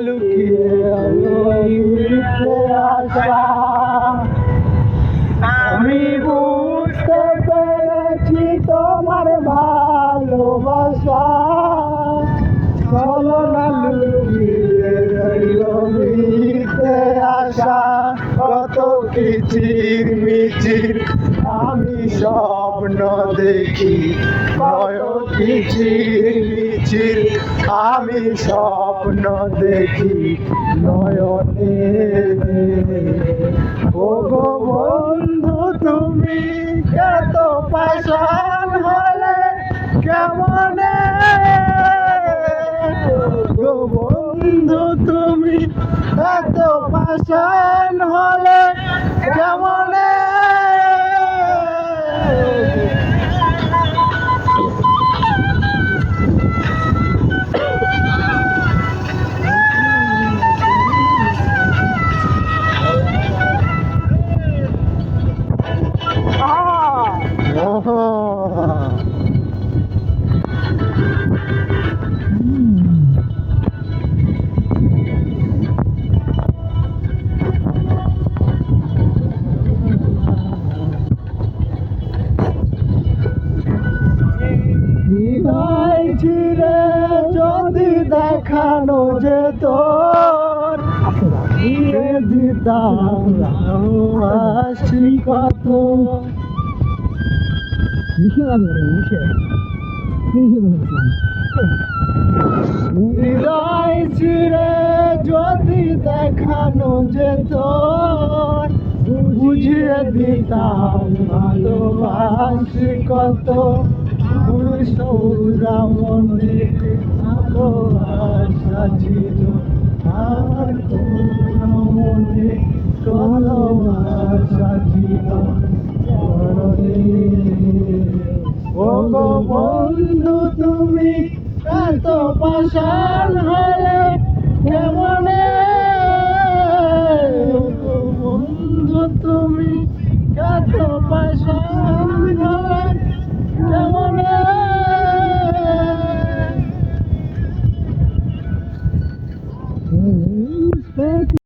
লুকিয়ে লইতে আসা। আমি বুঝতে পেরেছি তোমার ভালোবাসা, চলো না লুকিয়ে লইতে আসা। কত কিচির মিচির আমি স্বপ্ন দেখি, কত কিচির মিচির আমি স্বপ্ন দেখি নয়নে। ও গো বন্ধু তুমি কত পাষাণ হলে কেমনে, গো বন্ধু তুমি এত পাষাণ হলে কেমনে। হৃদয় চিরে যদি দেখানো যেত, দিয়ে দিতাম ভালোবাসি কত। হৃদয় চিরে যদি দেখানো যেত, বুঝিয়ে দিতাম ভালোবাসি কত। সৌরা মনে ভালোবাসা ছিল, আর তোমরা মনে ভালোবাসা ছিল। ও গো বন্ধু তুমি এত পাষাণ হলে